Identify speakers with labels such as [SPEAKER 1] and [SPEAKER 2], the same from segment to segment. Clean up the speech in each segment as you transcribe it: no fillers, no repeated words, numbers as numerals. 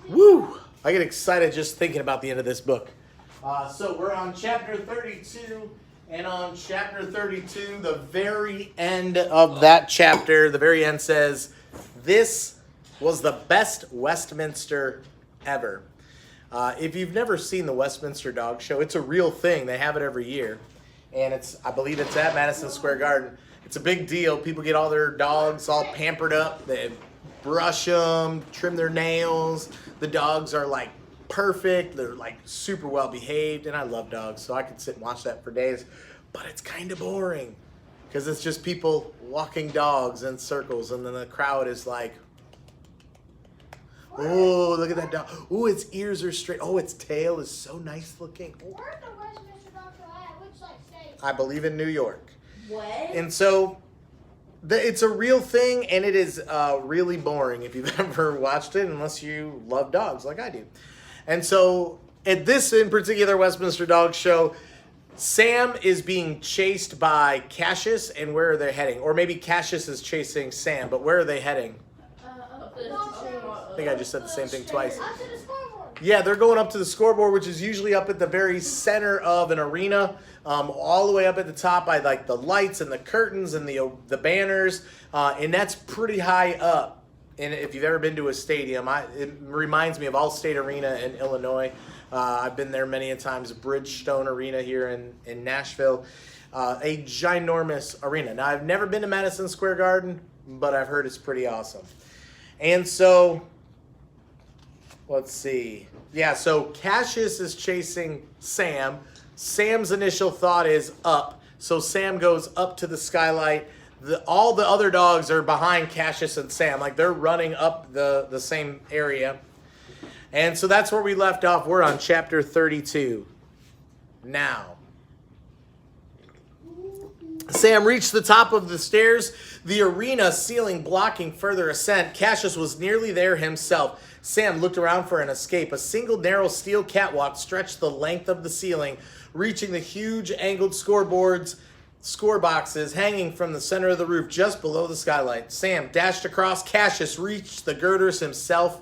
[SPEAKER 1] Woo! I get excited just thinking about the end of this book. So we're on chapter 32, and on chapter 32, the very end of that chapter, the very end says, "This was the best Westminster ever." If you've never seen the Westminster Dog Show, it's a real thing. They have it every year, and I believe it's at Madison Square Garden. It's a big deal. People get all their dogs all pampered up. They brush them, trim their nails. The dogs are like perfect. They're like super well behaved, and I love dogs, so I could sit and watch that for days. But it's kind of boring because it's just people walking dogs in circles, and then the crowd is like, "Oh, look at that dog! Oh, its ears are straight. Oh, its tail is so nice looking."
[SPEAKER 2] Where's the Westminster Dog Show at? Which state?
[SPEAKER 1] I believe in New York.
[SPEAKER 2] What?
[SPEAKER 1] And so it's a real thing, and it is really boring if you've ever watched it, unless you love dogs like I do. And so at this in particular Westminster Dog Show, Sam is being chased by Cassius, and where are they heading? Or maybe Cassius is chasing Sam, but where are they heading? I think I just said the same thing twice.
[SPEAKER 2] Up to the scoreboard.
[SPEAKER 1] Yeah, they're going up to the scoreboard, which is usually up at the very center of an arena, all the way up at the top by like the lights and the curtains and the banners, and that's pretty high up. And if you've ever been to a stadium, it reminds me of Allstate Arena in Illinois. I've been there many a times. Bridgestone Arena here in Nashville, a ginormous arena. Now I've never been to Madison Square Garden, but I've heard it's pretty awesome. And so, let's see. Yeah, so Cassius is chasing Sam. Sam's initial thought is up. So Sam goes up to the skylight. All the other dogs are behind Cassius and Sam. Like they're running up the same area. And so that's where we left off. We're on chapter 32 now. Sam reached the top of the stairs, the arena ceiling blocking further ascent. Cassius was nearly there himself. Sam looked around for an escape. A single narrow steel catwalk stretched the length of the ceiling, reaching the huge angled score boxes hanging from the center of the roof just below the skylight. Sam dashed across. Cassius reached the girders himself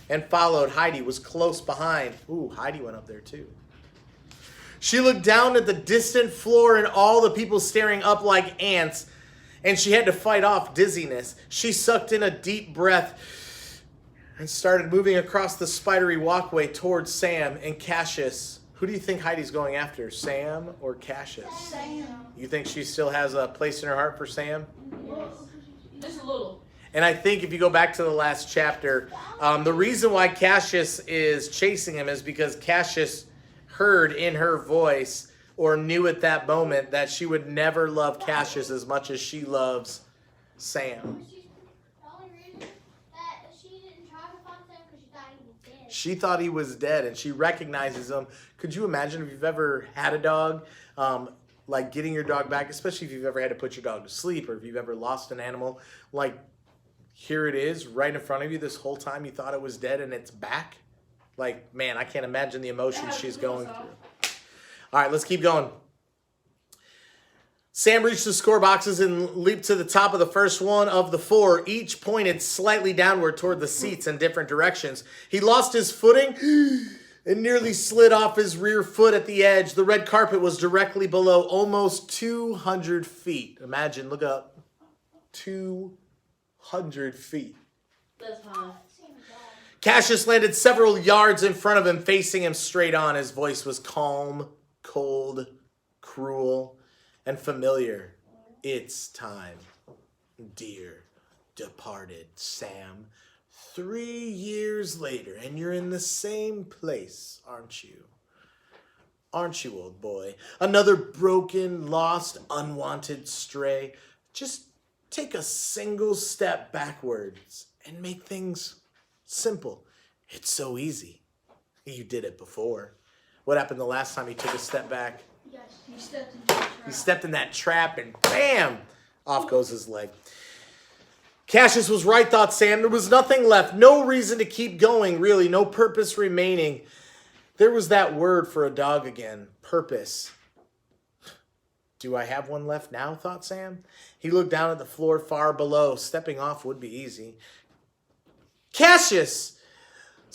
[SPEAKER 1] and followed. Heidi was close behind. Ooh, Heidi went up there too. She looked down at the distant floor and all the people staring up like ants, and she had to fight off dizziness. She sucked in a deep breath and started moving across the spidery walkway towards Sam and Cassius. Who do you think Heidi's going after, Sam or Cassius?
[SPEAKER 2] Sam.
[SPEAKER 1] You think she still has a place in her heart for Sam?
[SPEAKER 2] Yes. Just a little.
[SPEAKER 1] And I think if you go back to the last chapter, the reason why Cassius is chasing him is because Cassius heard in her voice or knew at that moment that she would never love Cassius as much as she loves Sam.
[SPEAKER 2] The only reason that she didn't try to find Sam because she thought he was dead.
[SPEAKER 1] She thought he was dead, and she recognizes him. Could you imagine if you've ever had a dog, like getting your dog back, especially if you've ever had to put your dog to sleep or if you've ever lost an animal, like here it is right in front of you this whole time you thought it was dead and it's back? Like, man, I can't imagine the emotions she's going through. All right, let's keep going. Sam reached the score boxes and leaped to the top of the first one of the four. Each pointed slightly downward toward the seats in different directions. He lost his footing and nearly slid off his rear foot at the edge. The red carpet was directly below, almost 200 feet. Imagine, look up. 200 feet.
[SPEAKER 2] That's high.
[SPEAKER 1] Cassius landed several yards in front of him, facing him straight on. His voice was calm, cold, cruel, and familiar. It's time, dear departed Sam. 3 years later, and you're in the same place, aren't you? Aren't you, old boy? Another broken, lost, unwanted stray. Just take a single step backwards and make things simple. It's so easy. You did it before. What happened the last time you took a step back?
[SPEAKER 2] Yes, he stepped into the trap.
[SPEAKER 1] He stepped in that trap and bam! Off goes his leg. Cassius was right, thought Sam. There was nothing left. No reason to keep going, really. No purpose remaining. There was that word for a dog again. Purpose. Do I have one left now, thought Sam. He looked down at the floor far below. Stepping off would be easy. Cassius!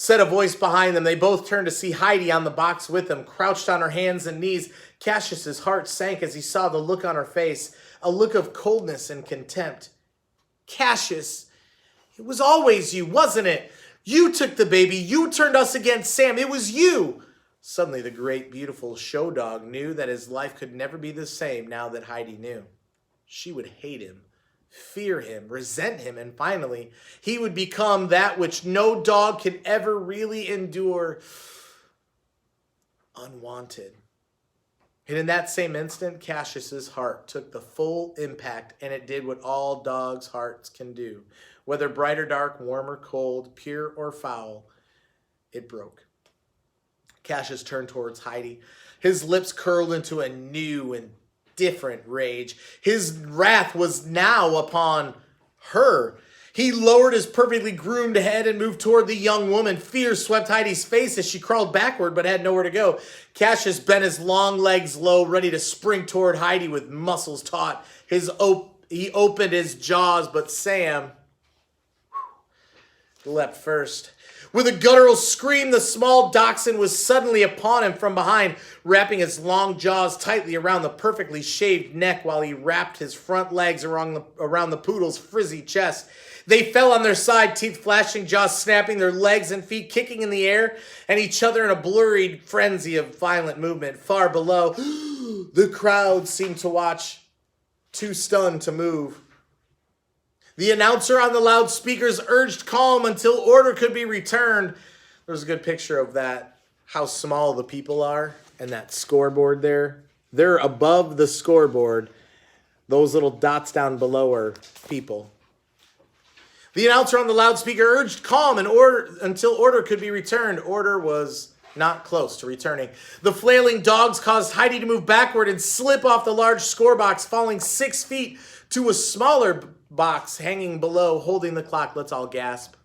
[SPEAKER 1] said a voice behind them. They both turned to see Heidi on the box with them, crouched on her hands and knees. Cassius's heart sank as he saw the look on her face, a look of coldness and contempt. Cassius, it was always you, wasn't it? You took the baby. You turned us against Sam. It was you. Suddenly, the great, beautiful show dog knew that his life could never be the same now that Heidi knew. She would hate him, fear him, resent him, and finally, he would become that which no dog could ever really endure, unwanted. And in that same instant, Cassius's heart took the full impact, and it did what all dogs' hearts can do. Whether bright or dark, warm or cold, pure or foul, it broke. Cassius turned towards Heidi. His lips curled into a new and different rage. His wrath was now upon her. He lowered his perfectly groomed head and moved toward the young woman. Fear swept Heidi's face as she crawled backward but had nowhere to go. Cassius bent his long legs low, ready to spring toward Heidi with muscles taut. He opened his jaws, but Sam leapt first. With a guttural scream, the small dachshund was suddenly upon him from behind, wrapping his long jaws tightly around the perfectly shaved neck while he wrapped his front legs around the poodle's frizzy chest. They fell on their side, teeth flashing, jaws snapping, their legs and feet kicking in the air and each other in a blurry frenzy of violent movement. Far below, the crowd seemed to watch, too stunned to move. The announcer on the loudspeakers urged calm until order could be returned. There's a good picture of that, how small the people are, and that scoreboard there. They're above the scoreboard. Those little dots down below are people. The announcer on the loudspeaker urged calm and order until order could be returned. Order was not close to returning. The flailing dogs caused Heidi to move backward and slip off the large score box, falling 6 feet to a smaller box hanging below, holding the clock. Let's all gasp.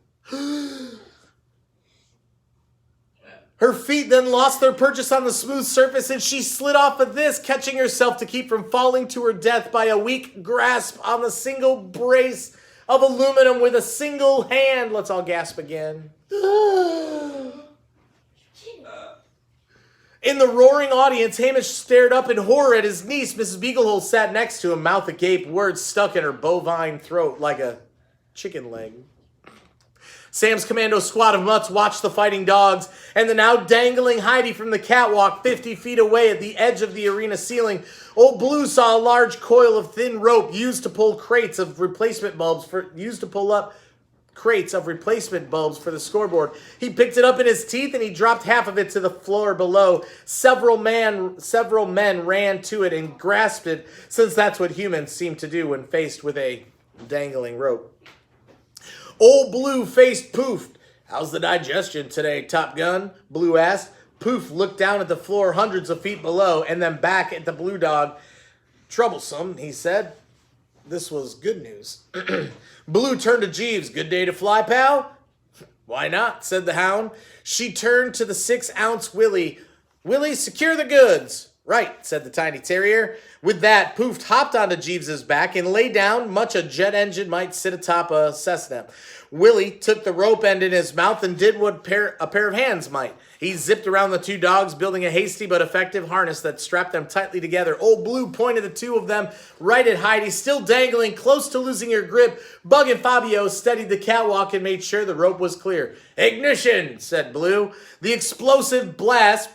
[SPEAKER 1] Her feet then lost their purchase on the smooth surface, and she slid off of this, catching herself to keep from falling to her death by a weak grasp on the single brace of aluminum with a single hand. Let's all gasp again. In the roaring audience, Hamish stared up in horror at his niece. Mrs. Beaglehole sat next to him, mouth agape, words stuck in her bovine throat like a chicken leg. Sam's commando squad of mutts watched the fighting dogs, and the now dangling Heidi from the catwalk 50 feet away at the edge of the arena ceiling. Old Blue saw a large coil of thin rope used to pull crates of replacement bulbs for the scoreboard. He picked it up in his teeth and he dropped half of it to the floor below. Several men ran to it and grasped it, since that's what humans seem to do when faced with a dangling rope. Old Blue faced Poof. "How's the digestion today, Top Gun?" Blue asked. Poof looked down at the floor hundreds of feet below and then back at the blue dog. "Troublesome," he said. This was good news. Blue turned to Jeeves. "Good day to fly, pal?" "Why not?" said the hound. She turned to the 6-ounce Willie. "Willie, secure the goods." "Right," said the tiny terrier. With that, Poof hopped onto Jeeves's back and lay down, much a jet engine might sit atop a Cessna. Willie took the rope end in his mouth and did what a pair of hands might. He zipped around the two dogs, building a hasty but effective harness that strapped them tightly together. Old Blue pointed the two of them right at Heidi, still dangling, close to losing her grip. Bug and Fabio steadied the catwalk and made sure the rope was clear. "Ignition," said Blue. The explosive blast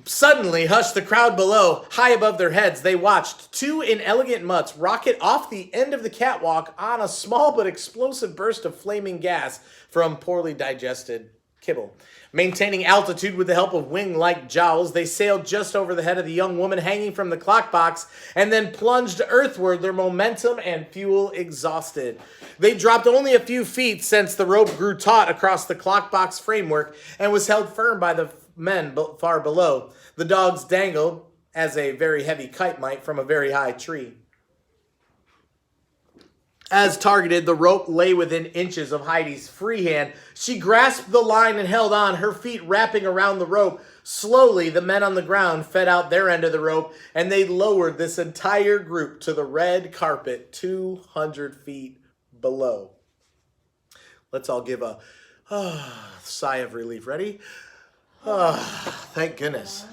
[SPEAKER 1] suddenly hushed the crowd below. High above their heads, they watched two inelegant mutts rocket off the end of the catwalk on a small but explosive burst of flaming gas from poorly digested kibble. Maintaining altitude with the help of wing-like jowls, they sailed just over the head of the young woman hanging from the clock box and then plunged earthward, their momentum and fuel exhausted. They dropped only a few feet since the rope grew taut across the clock box framework and was held firm by the men far below. The dogs dangled, as a very heavy kite might, from a very high tree. As targeted, the rope lay within inches of Heidi's free hand. She grasped the line and held on, her feet wrapping around the rope. Slowly, the men on the ground fed out their end of the rope, and they lowered this entire group to the red carpet 200 feet below. Let's all give a Sigh of relief. Ready? Thank goodness.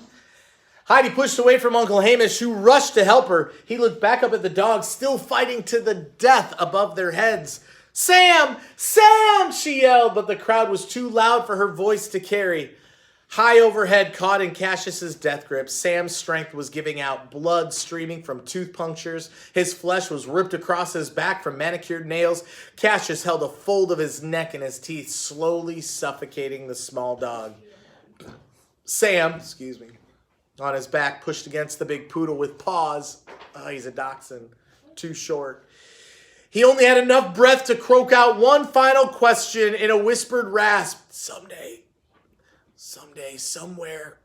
[SPEAKER 1] Heidi pushed away from Uncle Hamish, who rushed to help her. He looked back up at the dogs, still fighting to the death above their heads. Sam! Sam! She yelled, but the crowd was too loud for her voice to carry. High overhead, caught in Cassius's death grip, Sam's strength was giving out, blood streaming from tooth punctures. His flesh was ripped across his back from manicured nails. Cassius held a fold of his neck in his teeth, slowly suffocating the small dog. Sam, on his back, pushed against the big poodle with paws. Oh, he's a dachshund. Too short. He only had enough breath to croak out one final question in a whispered rasp. Someday, somewhere,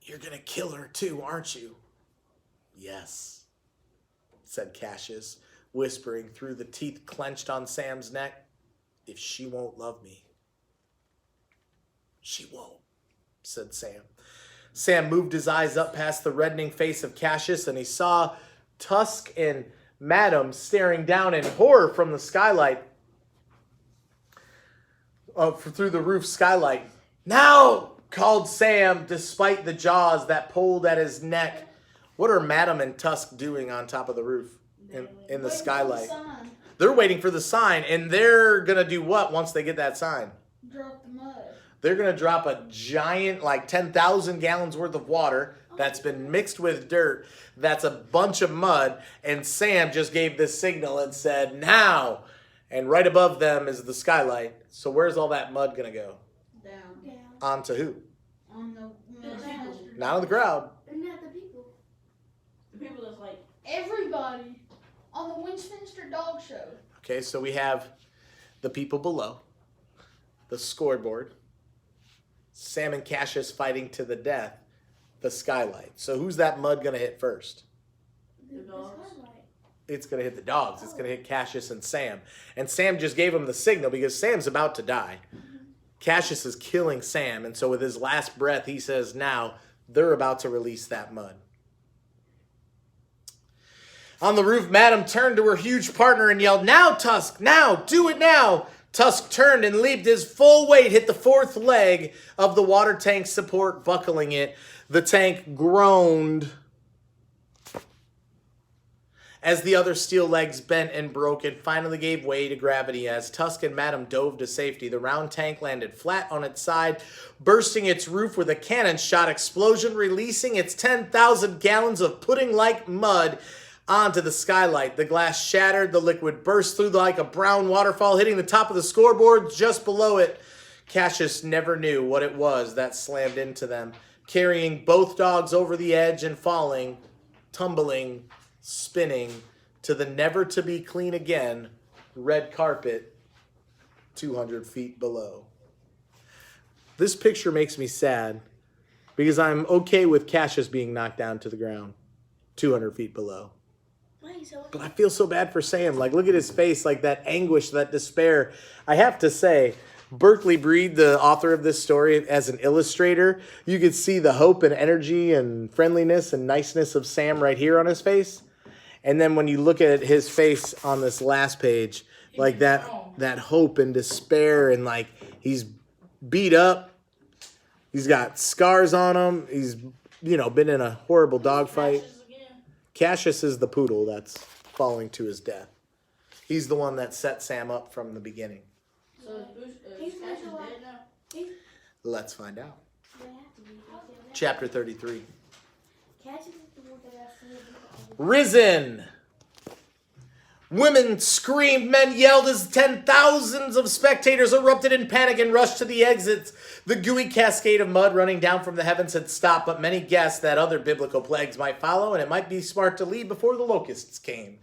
[SPEAKER 1] you're going to kill her too, aren't you? Yes, said Cassius, whispering through the teeth clenched on Sam's neck. If she won't love me, she won't, said Sam. Sam moved his eyes up past the reddening face of Cassius, and he saw Tusk and Madam staring down in horror from the skylight, through the roof skylight. Now, called Sam, despite the jaws that pulled at his neck. What are Madam and Tusk doing on top of the roof in the skylight? They're waiting for the sign, and they're going to do what once they get that sign?
[SPEAKER 2] Drop the mud.
[SPEAKER 1] They're going to drop a giant, 10,000 gallons worth of water that's been mixed with dirt. That's a bunch of mud. And Sam just gave this signal and said, now. And right above them is the skylight. So where's all that mud going to go?
[SPEAKER 2] Down.
[SPEAKER 1] Onto who?
[SPEAKER 2] On the
[SPEAKER 1] Not on the crowd.
[SPEAKER 2] Not the people.
[SPEAKER 3] The people that's like...
[SPEAKER 2] Everybody. On the Westminster Dog Show.
[SPEAKER 1] Okay, so we have the people below. The scoreboard. Sam and Cassius fighting to the death. The skylight. So who's that mud going to hit first?
[SPEAKER 3] The dogs.
[SPEAKER 1] It's going to hit the dogs. It's going to hit Cassius and Sam. And Sam just gave him the signal because Sam's about to die. Cassius is killing Sam. And so with his last breath, he says, now they're about to release that mud. On the roof, Madam turned to her huge partner and yelled, now, Tusk, now, do it now. Tusk turned and leaped. His full weight hit the fourth leg of the water tank support, buckling it. The tank groaned as the other steel legs bent and broke and finally gave way to gravity. As Tusk and Madam dove to safety, the round tank landed flat on its side, bursting its roof with a cannon shot explosion, releasing its 10,000 gallons of pudding-like mud onto the skylight. The glass shattered. The liquid burst through like a brown waterfall, hitting the top of the scoreboard just below it. Cassius never knew what it was that slammed into them, carrying both dogs over the edge and falling, tumbling, spinning to the never-to-be-clean-again red carpet 200 feet below. This picture makes me sad because I'm okay with Cassius being knocked down to the ground 200 feet below. But I feel so bad for Sam. Look at his face, that anguish, that despair. I have to say, Berkeley Breed, the author of this story, as an illustrator, you could see the hope and energy and friendliness and niceness of Sam right here on his face. And then when you look at his face on this last page, that hope and despair, and he's beat up. He's got scars on him. He's, been in a horrible dogfight. Cassius is the poodle that's falling to his death. He's the one that set Sam up from the beginning.
[SPEAKER 3] So is Cassius dead now?
[SPEAKER 1] Let's find out. Chapter 33. Risen. Women screamed, men yelled as 10,000s of spectators erupted in panic and rushed to the exits. The gooey cascade of mud running down from the heavens had stopped, but many guessed that other biblical plagues might follow, and it might be smart to leave before the locusts came.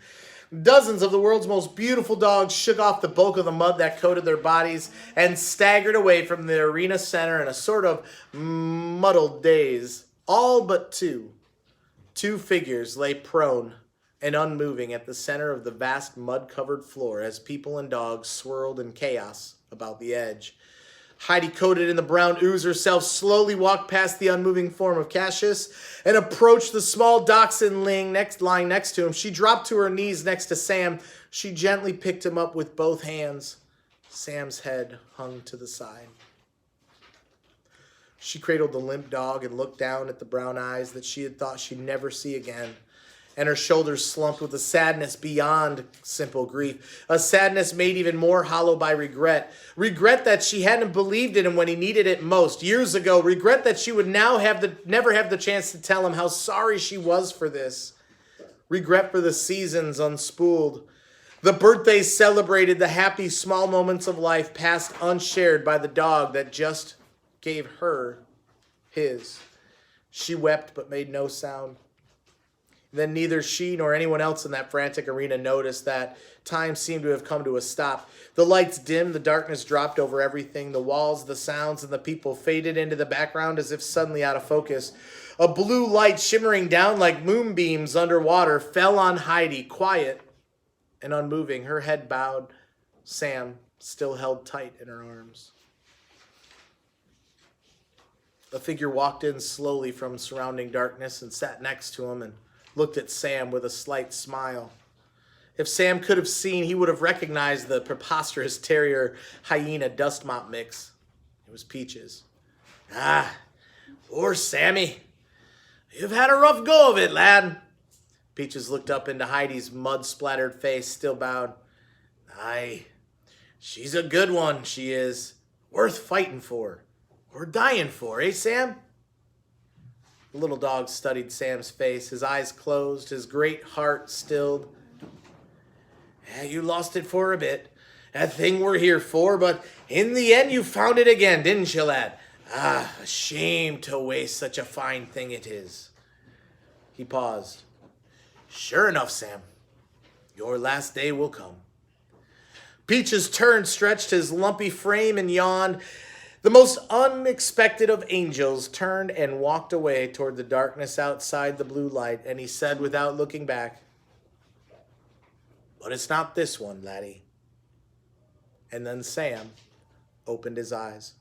[SPEAKER 1] Dozens of the world's most beautiful dogs shook off the bulk of the mud that coated their bodies and staggered away from the arena center in a sort of muddled daze. All but two. Two figures lay prone and unmoving at the center of the vast mud-covered floor as people and dogs swirled in chaos about the edge. Heidi, coated in the brown ooze herself, slowly walked past the unmoving form of Cassius and approached the small dachshund lying next to him. She dropped to her knees next to Sam. She gently picked him up with both hands. Sam's head hung to the side. She cradled the limp dog and looked down at the brown eyes that she had thought she'd never see again. And her shoulders slumped with a sadness beyond simple grief. A sadness made even more hollow by regret. Regret that she hadn't believed in him when he needed it most. Years ago, regret that she would now never have the chance to tell him how sorry she was for this. Regret for the seasons unspooled. The birthdays celebrated, the happy small moments of life passed unshared by the dog that just gave her his. She wept but made no sound. Then neither she nor anyone else in that frantic arena noticed that time seemed to have come to a stop. The lights dimmed, the darkness dropped over everything. The walls, the sounds, and the people faded into the background as if suddenly out of focus. A blue light shimmering down like moonbeams underwater fell on Heidi, quiet and unmoving, her head bowed, Sam still held tight in her arms. A figure walked in slowly from surrounding darkness and sat next to him and looked at Sam with a slight smile. If Sam could have seen, he would have recognized the preposterous terrier hyena dust mop mix. It was Peaches. Ah, poor Sammy. You've had a rough go of it, lad. Peaches looked up into Heidi's mud-splattered face, still bowed. Aye, she's a good one, she is. Worth fighting for. Or dying for, eh, Sam? The little dog studied Sam's face, his eyes closed, his great heart stilled. You lost it for a bit. That thing we're here for, but in the end you found it again, didn't you, lad? Ah, a shame to waste such a fine thing it is. He paused. Sure enough, Sam, your last day will come. Peaches turned, stretched his lumpy frame, and yawned. The most unexpected of angels turned and walked away toward the darkness outside the blue light, and he said without looking back, but it's not this one, laddie. And then Sam opened his eyes.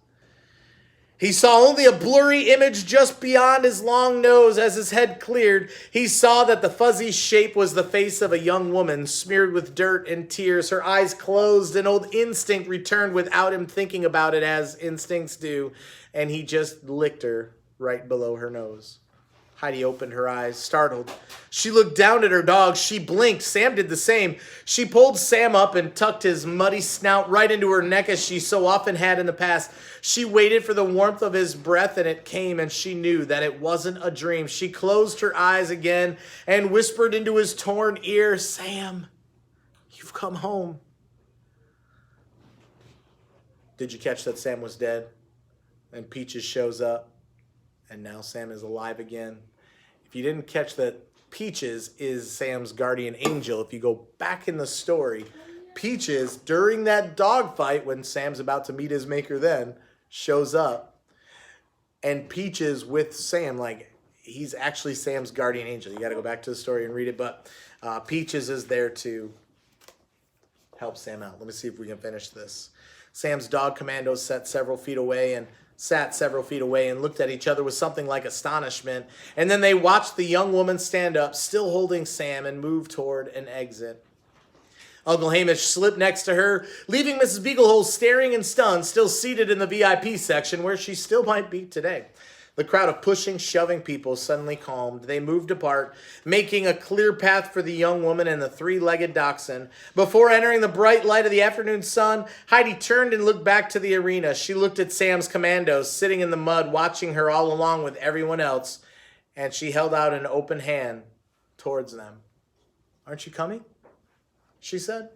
[SPEAKER 1] He saw only a blurry image just beyond his long nose. As his head cleared, he saw that the fuzzy shape was the face of a young woman, smeared with dirt and tears. Her eyes closed. An old instinct returned without him thinking about it, as instincts do, and he just licked her right below her nose. Heidi opened her eyes, startled. She looked down at her dog. She blinked. Sam did the same. She pulled Sam up and tucked his muddy snout right into her neck as she so often had in the past. She waited for the warmth of his breath, and it came, and she knew that it wasn't a dream. She closed her eyes again and whispered into his torn ear, Sam, you've come home. Did you catch that Sam was dead? And Peaches shows up, and now Sam is alive again. If you didn't catch that, Peaches is Sam's guardian angel. If you go back in the story, Peaches, during that dogfight when Sam's about to meet his maker then, shows up. And Peaches with Sam, like, he's actually Sam's guardian angel. You got to go back to the story and read it. But Peaches is there to help Sam out. Let me see if we can finish this. Sam's dog commandos sat several feet away and looked at each other with something like astonishment. And then they watched the young woman stand up, still holding Sam, and move toward an exit. Uncle Hamish slipped next to her, leaving Mrs. Beaglehole staring and stunned, still seated in the VIP section where she still might be today. The crowd of pushing, shoving people suddenly calmed. They moved apart, making a clear path for the young woman and the three-legged dachshund. Before entering the bright light of the afternoon sun, Heidi turned and looked back to the arena. She looked at Sam's commandos sitting in the mud, watching her all along with everyone else, and she held out an open hand towards them. Aren't you coming? She said.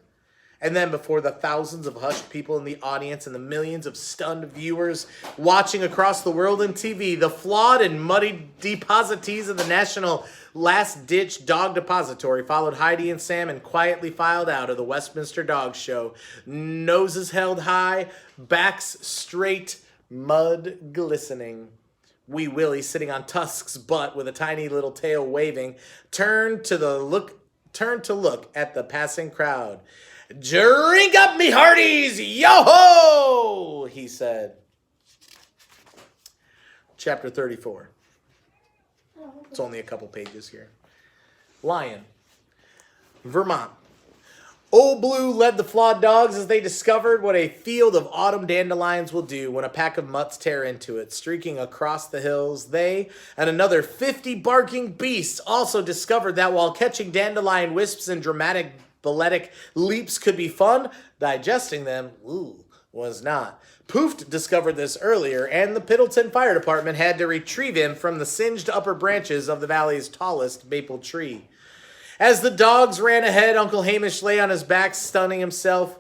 [SPEAKER 1] And then before the thousands of hushed people in the audience and the millions of stunned viewers watching across the world on TV, the flawed and muddy depositees of the National Last-Ditch Dog Depository followed Heidi and Sam and quietly filed out of the Westminster Dog Show. Noses held high, backs straight, mud glistening. Wee Willie, sitting on Tusk's butt with a tiny little tail waving, turned to look at the passing crowd. Drink up, me hearties! Yo-ho! He said. Chapter 34. It's only a couple pages here. Lyon, Vermont. Old Blue led the Flawed dogs as they discovered what a field of autumn dandelions will do when a pack of mutts tear into it. Streaking across the hills, they and another 50 barking beasts also discovered that while catching dandelion wisps and dramatic balletic leaps could be fun, digesting them, was not. Pooft discovered this earlier, and the Piddleton Fire Department had to retrieve him from the singed upper branches of the valley's tallest maple tree. As the dogs ran ahead, Uncle Hamish lay on his back, sunning himself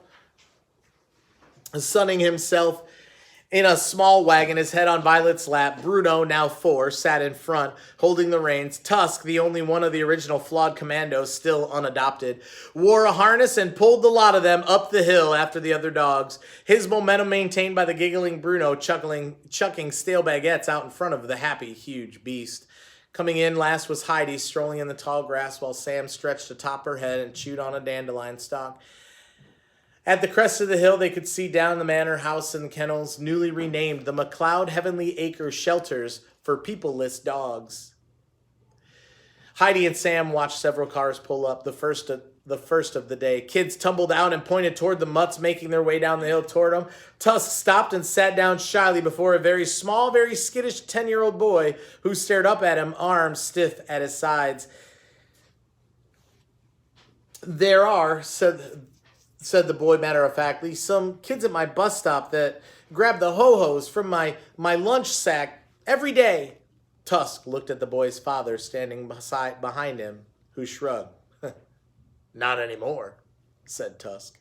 [SPEAKER 1] in a small wagon, his head on Violet's lap. Bruno, now 4, sat in front, holding the reins. Tusk, the only one of the original Flawed commandos, still unadopted, wore a harness and pulled the lot of them up the hill after the other dogs, his momentum maintained by the giggling Bruno chucking stale baguettes out in front of the happy, huge beast. Coming in last was Heidi, strolling in the tall grass while Sam stretched atop her head and chewed on a dandelion stalk. At the crest of the hill, they could see down the manor house and kennels, newly renamed the McLeod Heavenly Acre Shelters for People-less Dogs. Heidi and Sam watched several cars pull up, the first of the day. Kids tumbled out and pointed toward the mutts making their way down the hill toward them. Tusk stopped and sat down shyly before a very small, very skittish 10-year-old boy who stared up at him, arms stiff at his sides. "There are," said the boy matter-of-factly, "some kids at my bus stop that grab the ho-hos from my lunch sack every day." Tusk looked at the boy's father standing behind him, who shrugged. "Not anymore," said Tusk.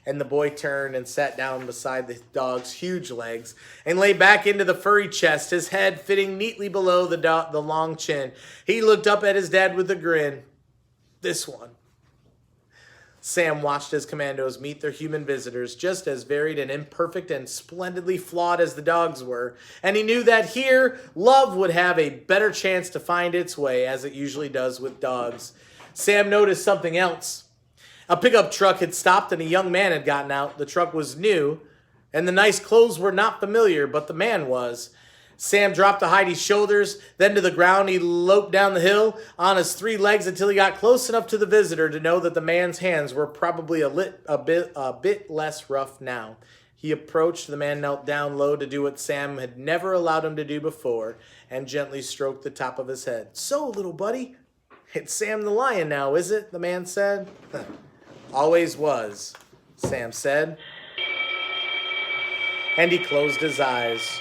[SPEAKER 1] And the boy turned and sat down beside the dog's huge legs and lay back into the furry chest, his head fitting neatly below the long chin. He looked up at his dad with a grin. "This one." Sam watched as commandos meet their human visitors, just as varied and imperfect and splendidly flawed as the dogs were, and he knew that here, love would have a better chance to find its way, as it usually does with dogs. Sam noticed something else. A pickup truck had stopped and a young man had gotten out. The truck was new, and the nice clothes were not familiar, but the man was. Sam dropped to Heidi's shoulders, then to the ground. He loped down the hill on his 3 legs until he got close enough to the visitor to know that the man's hands were probably a bit less rough now. He approached. The man knelt down low to do what Sam had never allowed him to do before, and gently stroked the top of his head. "So, little buddy, it's Sam the Lion now, is it?" the man said. "Always was," Sam said. And he closed his eyes.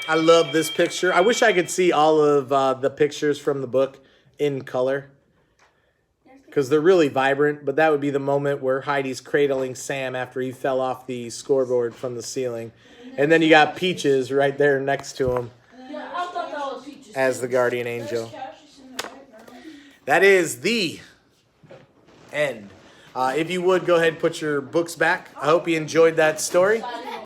[SPEAKER 1] I love this picture. I wish I could see all of the pictures from the book in color, because they're really vibrant, but that would be the moment where Heidi's cradling Sam after he fell off the scoreboard from the ceiling. And then you got Peaches right there next to him
[SPEAKER 3] Yeah, I thought that was Peaches.
[SPEAKER 1] as the guardian angel.
[SPEAKER 3] There's Cassius in the background.
[SPEAKER 1] That is the end. If you would, go ahead and put your books back. I hope you enjoyed that story.